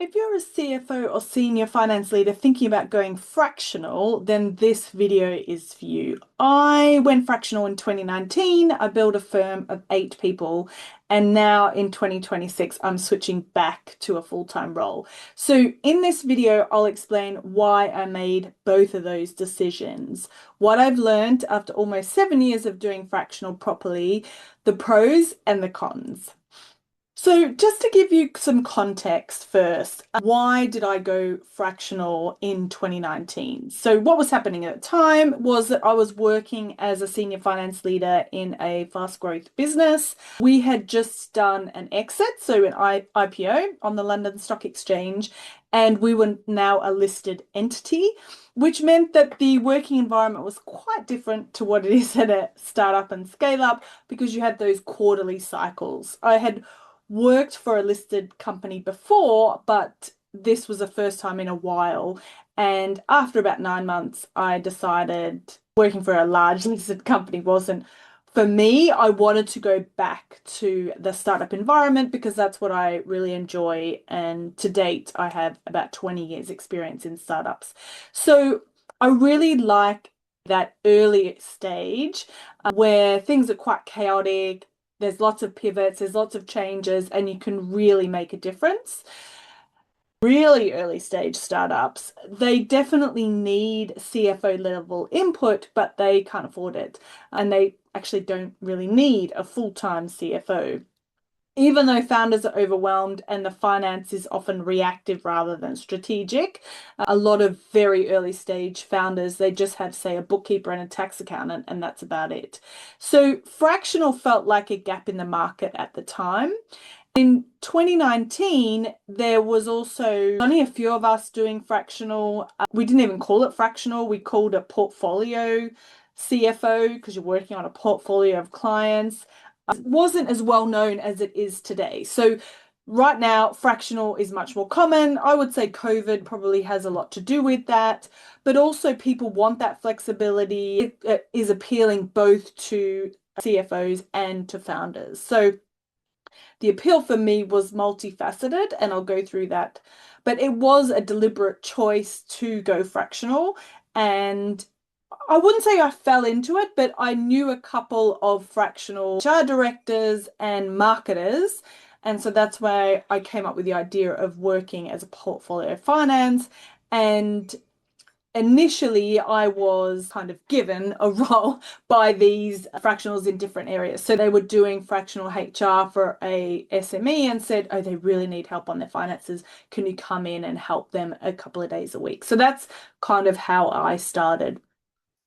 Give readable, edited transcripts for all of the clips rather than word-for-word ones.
If you're a CFO or senior finance leader thinking about going fractional, then this video is for you. I went fractional in 2019. I built a firm of 8 people, and now in 2026, I'm switching back to a full-time role. So in this video, I'll explain why I made both of those decisions, what I've learned after almost 7 years of doing fractional properly, the pros and the cons. So just to give you some context first, why did I go fractional in 2019? So what was happening at the time was that I was working as a senior finance leader in a fast growth business. We had just done an exit, so an IPO on the London Stock Exchange, and we were now a listed entity, which meant that the working environment was quite different to what it is at a startup and scale up because you had those quarterly cycles. I had worked for a listed company before, but this was the first time in a while. And after about 9 months, I decided working for a large listed company wasn't for me. I wanted to go back to the startup environment because that's what I really enjoy. And to date, I have about 20 years experience in startups. So I really like that early stage where things are quite chaotic. There's lots of pivots, there's lots of changes, and you can really make a difference. Really early stage startups, they definitely need CFO level input, but they can't afford it. And they actually don't really need a full-time CFO. Even though founders are overwhelmed and the finance is often reactive rather than strategic, a lot of very early stage founders, they just have, say, a bookkeeper and a tax accountant, and that's about it. So fractional felt like a gap in the market at the time. In 2019, there was also only a few of us doing fractional. We didn't even call it fractional, we called it portfolio CFO because you're working on a portfolio of clients. It wasn't as well known as it is today. So right now, fractional is much more common. I would say COVID probably has a lot to do with that, but also people want that flexibility. It is appealing both to CFOs and to founders. So the appeal for me was multifaceted, and I'll go through that. But it was a deliberate choice to go fractional, and I wouldn't say I fell into it, but I knew a couple of fractional HR directors and marketers. And so that's why I came up with the idea of working as a portfolio finance. And initially, I was kind of given a role by these fractionals in different areas. So they were doing fractional HR for a SME and said, oh, they really need help on their finances. Can you come in and help them a couple of days a week? So that's kind of how I started.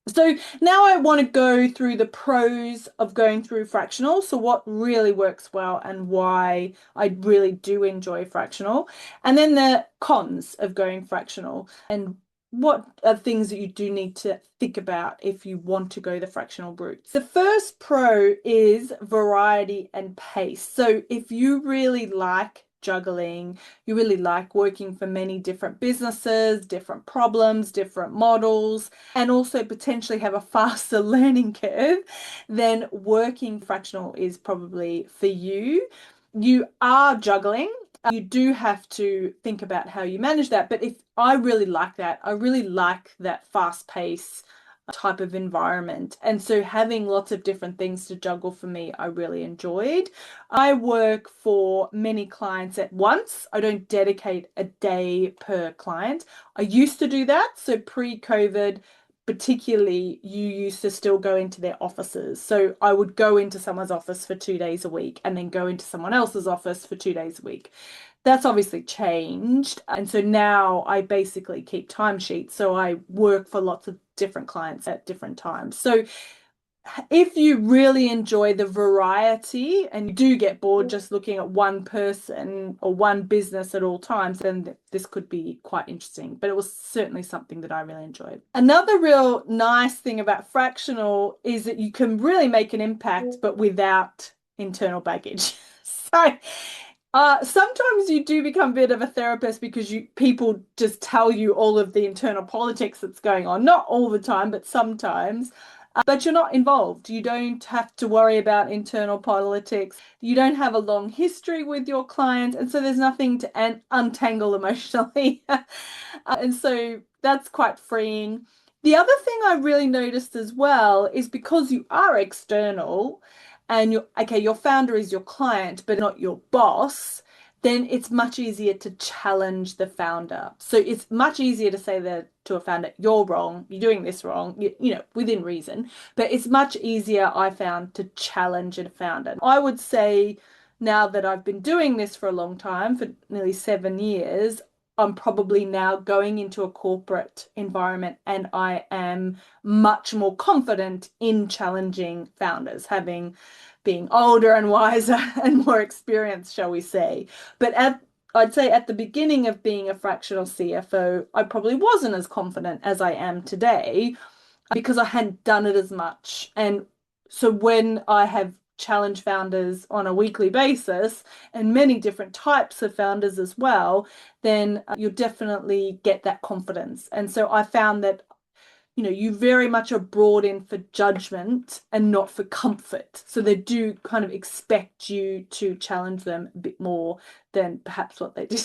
So now I want to go through the pros of going through fractional. So what really works well and why I really do enjoy fractional. And then the cons of going fractional and what are things that you do need to think about if you want to go the fractional route. The first pro is variety and pace. So if you really like juggling, you really like working for many different businesses, different problems, different models, and also potentially have a faster learning curve, then working fractional is probably for you. You are juggling. You do have to think about how you manage that. But if I really like that, I really like that fast pace type of environment. And so having lots of different things to juggle for me, I really enjoyed. I work for many clients at once. I don't dedicate a day per client. I used to do that. So pre-COVID, particularly, you used to still go into their offices. So I would go into someone's office for 2 days a week and then go into someone else's office for 2 days a week. That's obviously changed. And so now I basically keep timesheets. So I work for lots of different clients at different times. So if you really enjoy the variety and you do get bored just looking at one person or one business at all times, then this could be quite interesting. But it was certainly something that I really enjoyed. Another real nice thing about fractional is that you can really make an impact, but without internal baggage. So sometimes you do become a bit of a therapist because people just tell you all of the internal politics that's going on. Not all the time, but sometimes. But you're not involved. You don't have to worry about internal politics. You don't have a long history with your clients. And so there's nothing to untangle emotionally. And so that's quite freeing. The other thing I really noticed as well is because you are external and your founder is your client, but not your boss, then it's much easier to challenge the founder. So it's much easier to say that to a founder, you're wrong, you're doing this wrong, within reason. But it's much easier, I found, to challenge a founder. I would say now that I've been doing this for a long time, for nearly 7 years, I'm probably now going into a corporate environment and I am much more confident in challenging founders, having being older and wiser and more experienced, shall we say. But I'd say at the beginning of being a fractional CFO, I probably wasn't as confident as I am today because I hadn't done it as much. And so when I have challenged founders on a weekly basis and many different types of founders as well, then you'll definitely get that confidence. And so I found that you very much are brought in for judgment and not for comfort. So they do kind of expect you to challenge them a bit more than perhaps what they did.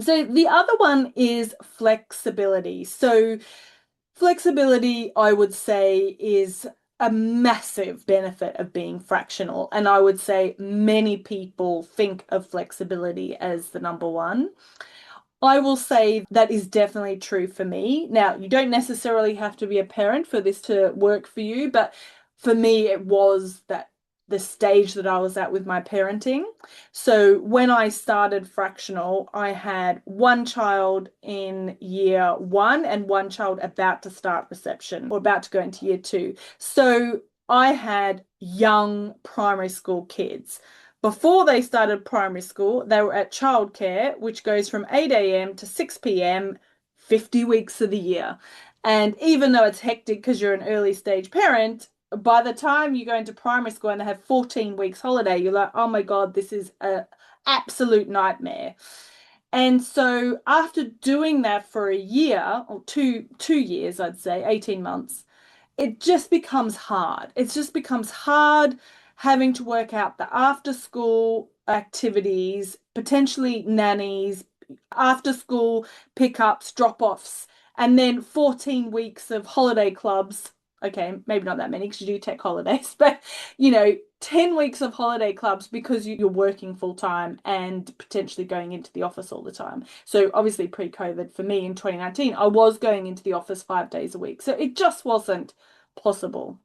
So the other one is flexibility. So flexibility, I would say, is a massive benefit of being fractional. And I would say many people think of flexibility as the number one. I will say that is definitely true for me. Now, you don't necessarily have to be a parent for this to work for you, but for me, it was that the stage that I was at with my parenting. So when I started fractional, I had one child in year one and one child about to start reception or about to go into year two. So I had young primary school kids. Before they started primary school, they were at childcare, which goes from 8 a.m. to 6 p.m., 50 weeks of the year. And even though it's hectic because you're an early stage parent, by the time you go into primary school and they have 14 weeks holiday, you're like, oh my God, this is an absolute nightmare. And so after doing that for a year or two years, I'd say 18 months, it just becomes hard. It just becomes hard having to work out the after school activities, potentially nannies, after school pickups, drop-offs, and then 14 weeks of holiday clubs. Okay, maybe not that many because you do take holidays, but 10 weeks of holiday clubs because you're working full time and potentially going into the office all the time. So obviously pre-COVID for me in 2019, I was going into the office 5 days a week. So it just wasn't possible.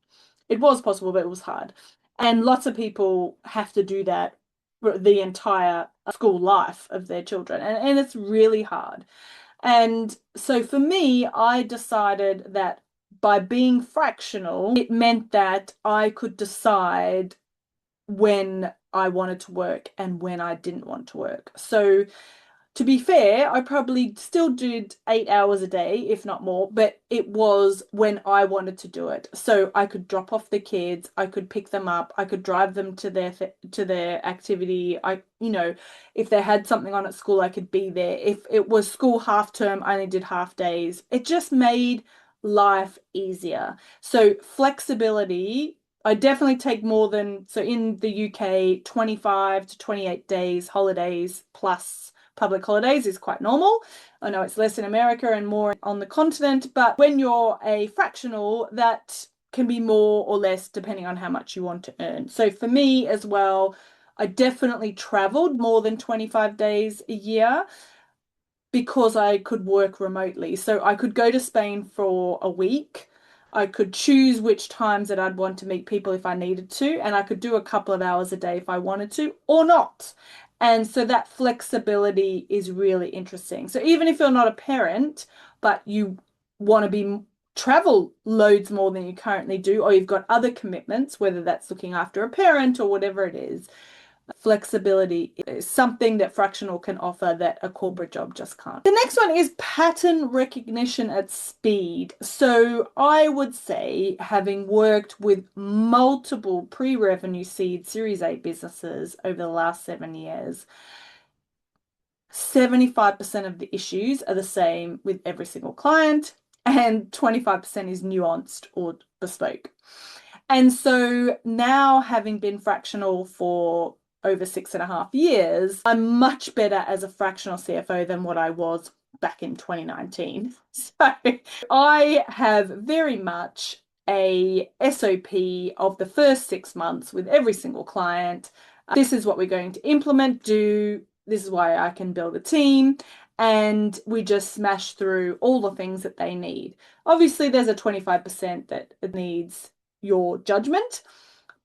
It was possible, but it was hard. And lots of people have to do that for the entire school life of their children. And it's really hard. And so for me, I decided that by being fractional, it meant that I could decide when I wanted to work and when I didn't want to work. So to be fair, I probably still did 8 hours a day, if not more, but it was when I wanted to do it. So I could drop off the kids, I could pick them up, I could drive them to their activity. If they had something on at school, I could be there. If it was school half term, I only did half days. It just made life easier. So flexibility, I definitely take more than, so in the UK, 25 to 28 days holidays plus public holidays is quite normal. I know it's less in America and more on the continent, but when you're a fractional, that can be more or less depending on how much you want to earn. So for me as well, I definitely traveled more than 25 days a year because I could work remotely. So I could go to Spain for a week. I could choose which times that I'd want to meet people if I needed to, and I could do a couple of hours a day if I wanted to, or not. And so that flexibility is really interesting. So even if you're not a parent, but you want to be travel loads more than you currently do, or you've got other commitments, whether that's looking after a parent or whatever it is, flexibility is something that fractional can offer that a corporate job just can't. The next one is pattern recognition at speed. So I would say, having worked with multiple pre-revenue seed Series A businesses over the last 7 years, 75% of the issues are the same with every single client. and 25% is nuanced or bespoke. And so now, having been fractional for over 6.5 years, I'm much better as a fractional CFO than what I was back in 2019. So I have very much a SOP of the first 6 months with every single client. This is what we're going to implement, do. This is why I can build a team. And we just smash through all the things that they need. Obviously, there's a 25% that it needs your judgment,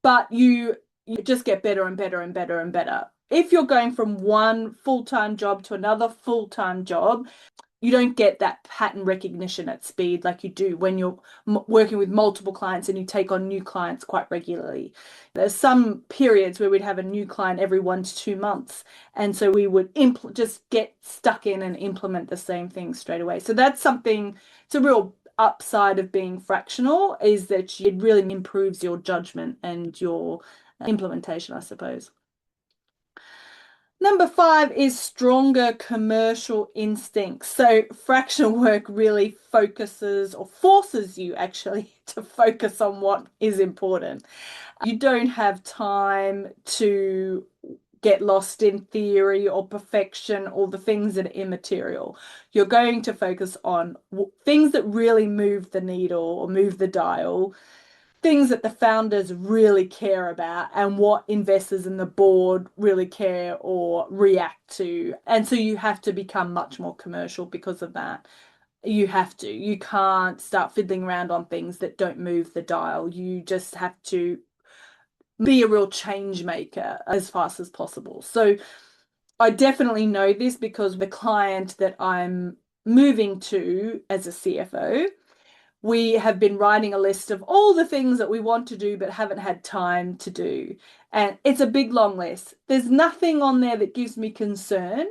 but you just get better and better and better and better. If you're going from one full-time job to another full-time job, you don't get that pattern recognition at speed like you do when you're working with multiple clients and you take on new clients quite regularly. There's some periods where we'd have a new client every 1 to 2 months. And so we would just get stuck in and implement the same thing straight away. So that's something, it's a real upside of being fractional, is that it really improves your judgment and your implementation, I suppose. Number 5 is stronger commercial instincts. So fractional work really focuses or forces you actually to focus on what is important. You don't have time to get lost in theory or perfection or the things that are immaterial. You're going to focus on things that really move the needle or move the dial, things that the founders really care about and what investors in the board really care or react to. And so you have to become much more commercial because of that. You have to. You can't start fiddling around on things that don't move the dial. You just have to be a real change maker as fast as possible. So I definitely know this because the client that I'm moving to as a CFO, we have been writing a list of all the things that we want to do but haven't had time to do. And it's a big, long list. There's nothing on there that gives me concern.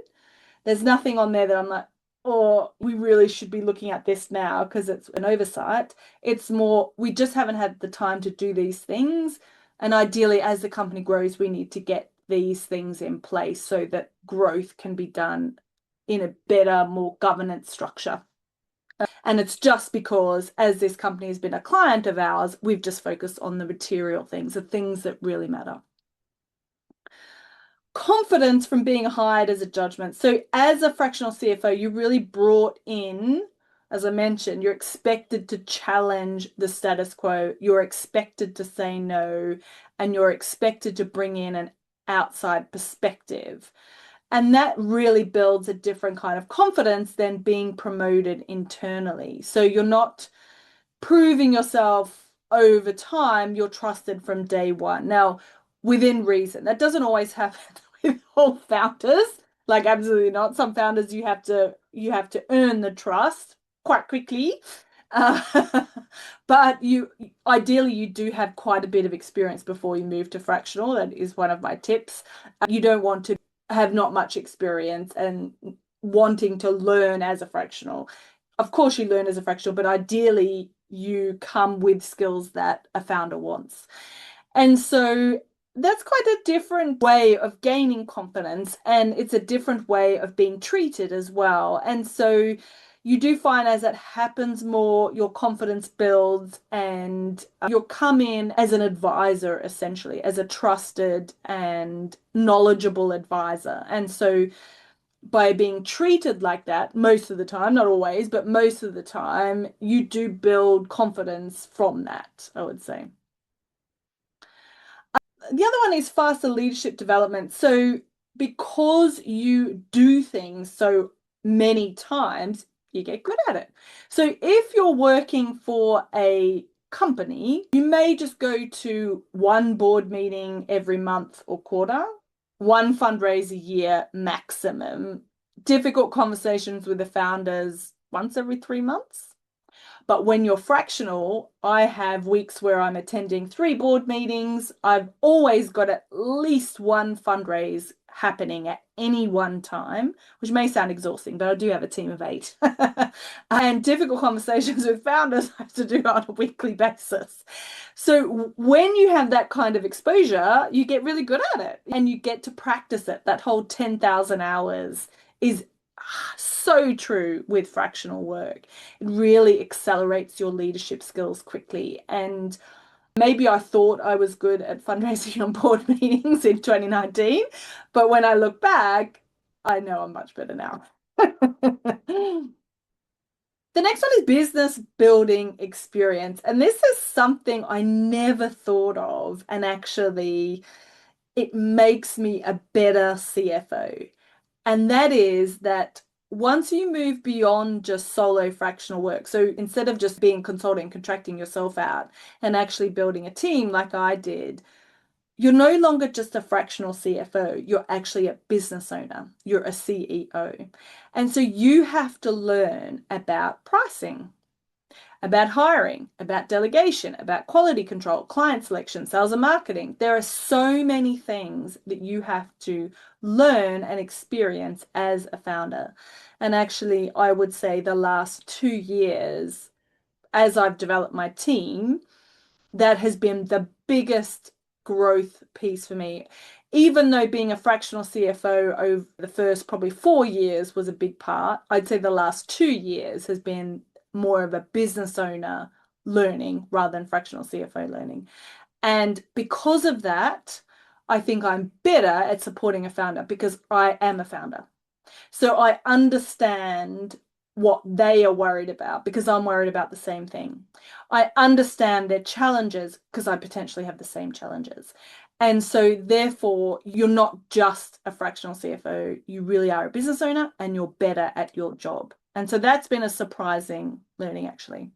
There's nothing on there that I'm like, oh, we really should be looking at this now because it's an oversight. It's more, we just haven't had the time to do these things. And ideally, as the company grows, we need to get these things in place so that growth can be done in a better, more governance structure. And it's just because, as this company has been a client of ours, we've just focused on the material things, the things that really matter. Confidence from being hired as a judgment. So as a fractional CFO, you really brought in, as I mentioned, you're expected to challenge the status quo. You're expected to say no, and you're expected to bring in an outside perspective. And that really builds a different kind of confidence than being promoted internally. So you're not proving yourself over time, you're trusted from day one. Now, within reason. That doesn't always happen with all founders. Like absolutely not. Some founders you have to earn the trust quite quickly. But ideally you do have quite a bit of experience before you move to fractional. That is one of my tips. You don't want to have not much experience and wanting to learn as a fractional. Of course you learn as a fractional, but ideally you come with skills that a founder wants. And so that's quite a different way of gaining confidence, and it's a different way of being treated as well. And so you do find as it happens more, your confidence builds and you'll come in as an advisor, essentially, as a trusted and knowledgeable advisor. And so by being treated like that, most of the time, not always, but most of the time, you do build confidence from that, I would say. The other one is faster leadership development. So because you do things so many times, you get good at it. So if you're working for a company, you may just go to one board meeting every month or quarter, one fundraise a year maximum, difficult conversations with the founders once every 3 months. But when you're fractional, I have weeks where I'm attending 3 board meetings. I've always got at least one fundraise happening at any one time, which may sound exhausting, but I do have a team of 8. And difficult conversations with founders I have to do on a weekly basis. So when you have that kind of exposure, you get really good at it and you get to practice it. That whole 10,000 hours is so true with fractional work. It really accelerates your leadership skills quickly. And maybe I thought I was good at fundraising on board meetings in 2019, but when I look back, I know I'm much better now. The next one is business building experience. And this is something I never thought of. And actually, it makes me a better CFO. And that is that once you move beyond just solo fractional work, so instead of just being consulting, contracting yourself out and actually building a team like I did, you're no longer just a fractional CFO, you're actually a business owner, you're a CEO. And so you have to learn about pricing, about hiring, about delegation, about quality control, client selection, sales and marketing. There are so many things that you have to learn and experience as a founder. And actually, I would say the last 2 years, as I've developed my team, that has been the biggest growth piece for me. Even though being a fractional CFO over the first probably 4 years was a big part, I'd say the last 2 years has been more of a business owner learning rather than fractional CFO learning. And because of that, I think I'm better at supporting a founder because I am a founder. So I understand what they are worried about because I'm worried about the same thing. I understand their challenges because I potentially have the same challenges. And so therefore, you're not just a fractional CFO, you really are a business owner and you're better at your job. And so that's been a surprising learning actually.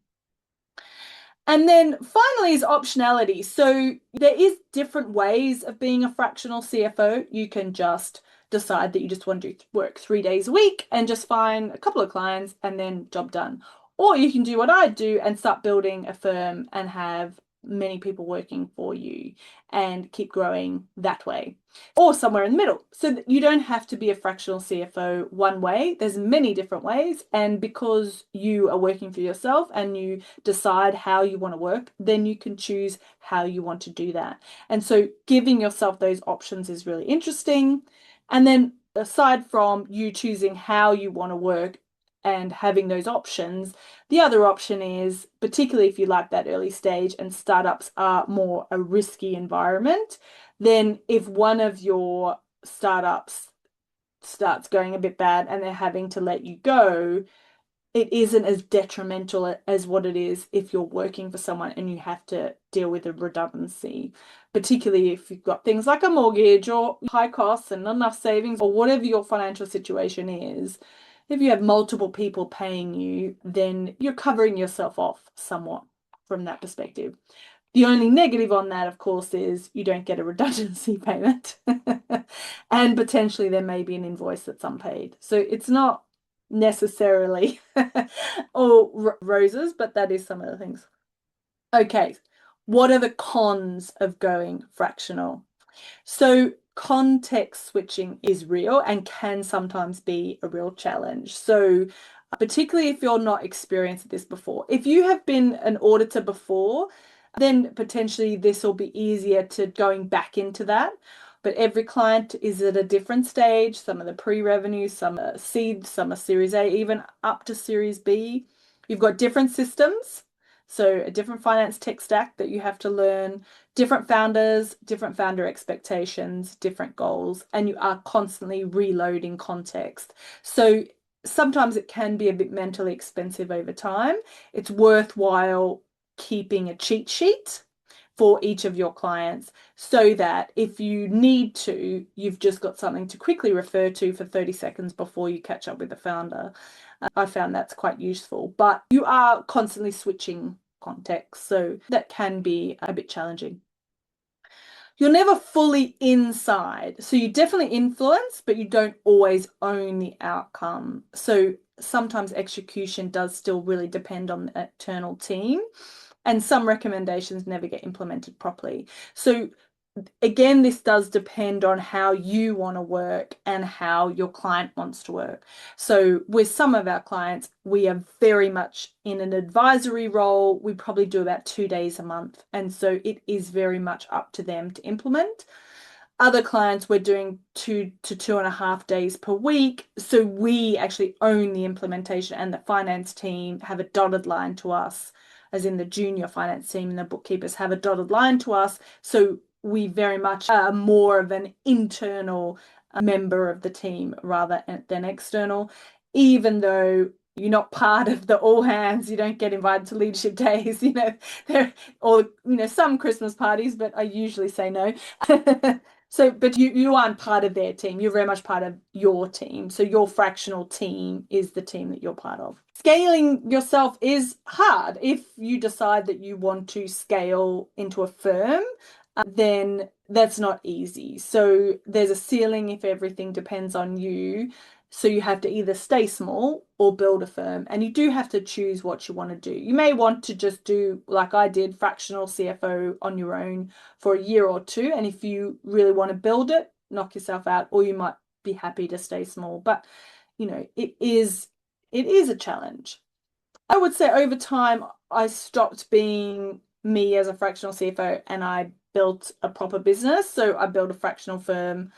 And then finally is optionality. So there is different ways of being a fractional CFO. You can just decide that you just want to work 3 days a week and just find a couple of clients and then job done. Or you can do what I do and start building a firm and have many people working for you and keep growing that way, or somewhere in the middle. So that you don't have to be a fractional CFO one way. There's many different ways. And because you are working for yourself and you decide how you want to work, then you can choose how you want to do that. And so giving yourself those options is really interesting. And then aside from you choosing how you want to work and having those options, the other option is, particularly if you like that early stage and startups are more a risky environment, then if one of your startups starts going a bit bad and they're having to let you go, it isn't as detrimental as what it is if you're working for someone and you have to deal with a redundancy, particularly if you've got things like a mortgage or high costs and not enough savings or whatever your financial situation is. If you have multiple people paying you, then you're covering yourself off somewhat from that perspective. The only negative on that, of course, is you don't get a redundancy payment and potentially there may be an invoice that's unpaid. So it's not necessarily all roses, but that is some of the things. Okay, what are the cons of going fractional? So context switching is real and can sometimes be a real challenge. So particularly if you're not experienced at this before. If you have been an auditor before, then potentially this will be easier to going back into that. But every client is at a different stage. Some are the pre-revenue, some are seed, some are Series A, even up to Series B. You've got different systems. So a different finance tech stack that you have to learn, different founders, different founder expectations, different goals, and you are constantly reloading context. So sometimes it can be a bit mentally expensive over time. It's worthwhile keeping a cheat sheet for each of your clients so that if you need to, you've just got something to quickly refer to for 30 seconds before you catch up with the founder. I found that's quite useful, but you are constantly switching context, so that can be a bit challenging. You're never fully inside, so you definitely influence, but you don't always own the outcome. So sometimes execution does still really depend on the internal team, and some recommendations never get implemented properly. So again, this does depend on how you want to work and how your client wants to work. So with some of our clients, we are very much in an advisory role. We probably do about 2 days a month. And so it is very much up to them to implement. Other clients we're doing 2 to 2.5 days per week. So we actually own the implementation, and the finance team have a dotted line to us, as in the junior finance team and the bookkeepers have a dotted line to us. So we very much are more of an internal member of the team rather than external, even though you're not part of the all hands, you don't get invited to leadership days, there, or some Christmas parties, but I usually say no. So, but you aren't part of their team. You're very much part of your team. So your fractional team is the team that you're part of. Scaling yourself is hard. If you decide that you want to scale into a firm, then that's not easy. So there's a ceiling if everything depends on you. So you have to either stay small or build a firm, and you do have to choose what you want to do. You may want to just do, like I did, fractional CFO on your own for a year or two. And if you really want to build it, knock yourself out, or you might be happy to stay small. But, it is a challenge. I would say over time, I stopped being me as a fractional CFO and I built a proper business. So I built a fractional firm.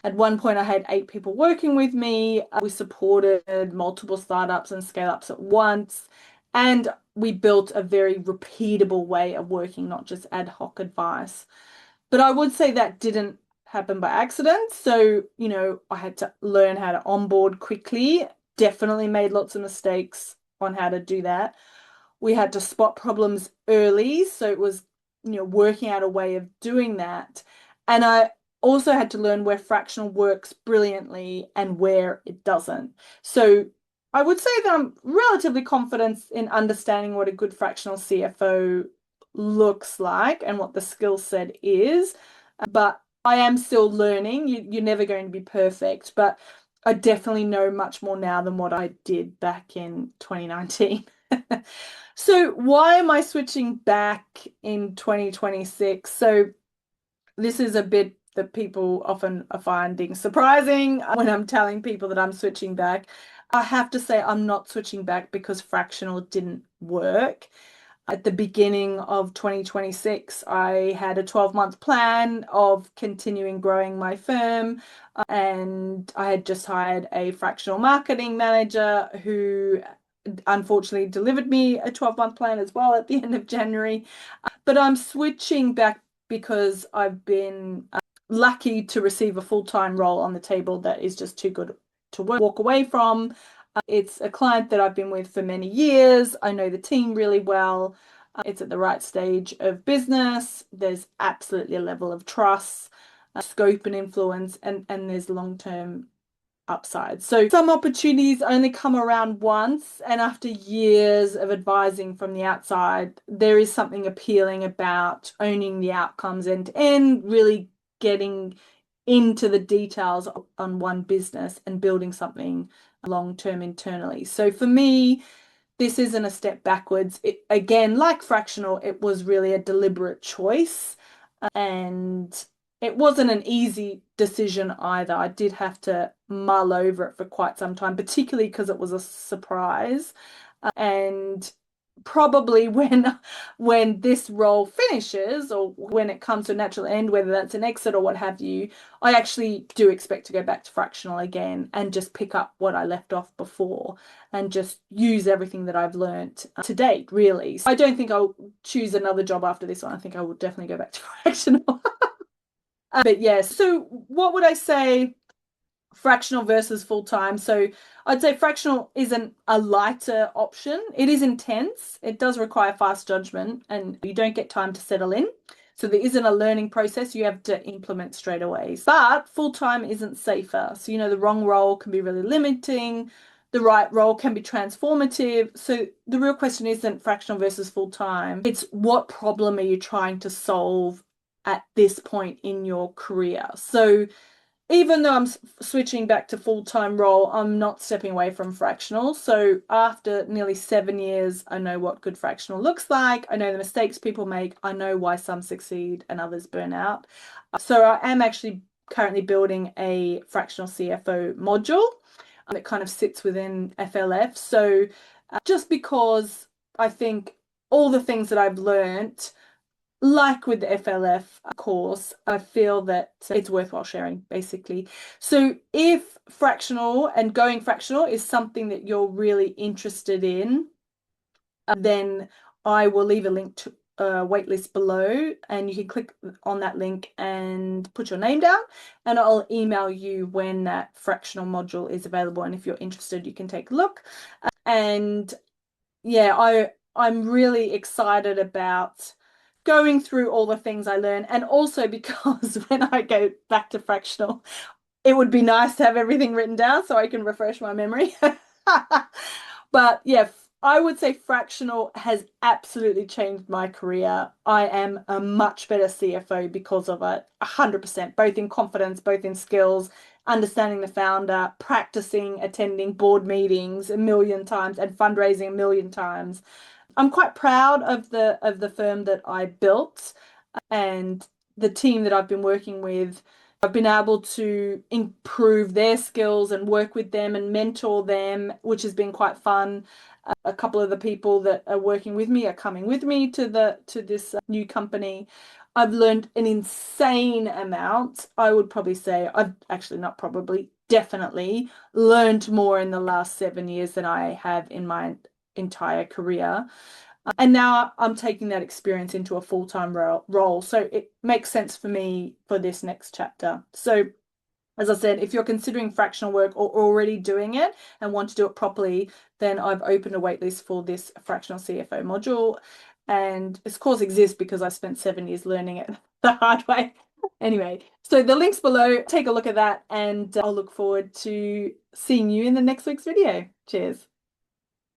At one point, I had 8 people working with me. We supported multiple startups and scale-ups at once. And we built a very repeatable way of working, not just ad hoc advice. But I would say that didn't happen by accident. So, I had to learn how to onboard quickly. Definitely made lots of mistakes on how to do that. We had to spot problems early. So it was, working out a way of doing that. And I also had to learn where fractional works brilliantly and where it doesn't. So I would say that I'm relatively confident in understanding what a good fractional CFO looks like and what the skill set is. But I am still learning. You're never going to be perfect, but I definitely know much more now than what I did back in 2019. So why am I switching back in 2026? So this is a bit that people often are finding surprising when I'm telling people that I'm switching back. I have to say I'm not switching back because fractional didn't work. At the beginning of 2026, I had a 12-month plan of continuing growing my firm, and I had just hired a fractional marketing manager who unfortunately delivered me a 12-month plan as well at the end of January. But I'm switching back because I've been lucky to receive a full-time role on the table that is just too good to walk away from. It's a client that I've been with for many years. I know the team really well. It's at the right stage of business. There's absolutely a level of trust, scope and influence, and there's long-term upside. So some opportunities only come around once, and after years of advising from the outside, there is something appealing about owning the outcomes end to end, really getting into the details on one business and building something long-term internally. So for me, this isn't a step backwards. Again, like fractional, it was really a deliberate choice, and it wasn't an easy decision either. I did have to mull over it for quite some time, particularly because it was a surprise. And probably when this role finishes, or when it comes to a natural end, whether that's an exit or what have you, I actually do expect to go back to fractional again and just pick up what I left off before and just use everything that I've learned to date, really. So I don't think I'll choose another job after this one. I think I will definitely go back to fractional. But yes, so what would I say? Fractional versus full-time. So I'd say fractional isn't a lighter option. It is intense. It does require fast judgment and you don't get time to settle in. So there isn't a learning process you have to implement straight away. But full-time isn't safer. So, the wrong role can be really limiting. The right role can be transformative. So the real question isn't fractional versus full-time. It's what problem are you trying to solve at this point in your career? So even though I'm switching back to full-time role, I'm not stepping away from fractional. So after nearly 7 years, I know what good fractional looks like. I know the mistakes people make. I know why some succeed and others burn out. So I am actually currently building a fractional CFO module that kind of sits within FLF. So just because I think all the things that I've learned like with the FLF course, I feel that it's worthwhile sharing, basically. So if fractional and going fractional is something that you're really interested in, then I will leave a link to a waitlist below, and you can click on that link and put your name down, and I'll email you when that fractional module is available. And if you're interested, you can take a look. And yeah, I'm really excited about going through all the things I learned, and also because when I go back to fractional, it would be nice to have everything written down so I can refresh my memory. But yeah, I would say fractional has absolutely changed my career. I am a much better CFO because of it, 100%, both in confidence, both in skills, understanding the founder, practicing attending board meetings a million times and fundraising a million times. I'm quite proud of the firm that I built and the team that I've been working with. I've been able to improve their skills and work with them and mentor them, which has been quite fun. A couple of the people that are working with me are coming with me to this new company. I've learned an insane amount. I would probably say I've actually not probably, definitely learned more in the last 7 years than I have in my entire career. And now I'm taking that experience into a full-time role. So it makes sense for me for this next chapter. So as I said, if you're considering fractional work or already doing it and want to do it properly, then I've opened a waitlist for this fractional CFO module. And this course exists because I spent 7 years learning it the hard way. Anyway, so the link's below. Take a look at that, and I'll look forward to seeing you in the next week's video. Cheers.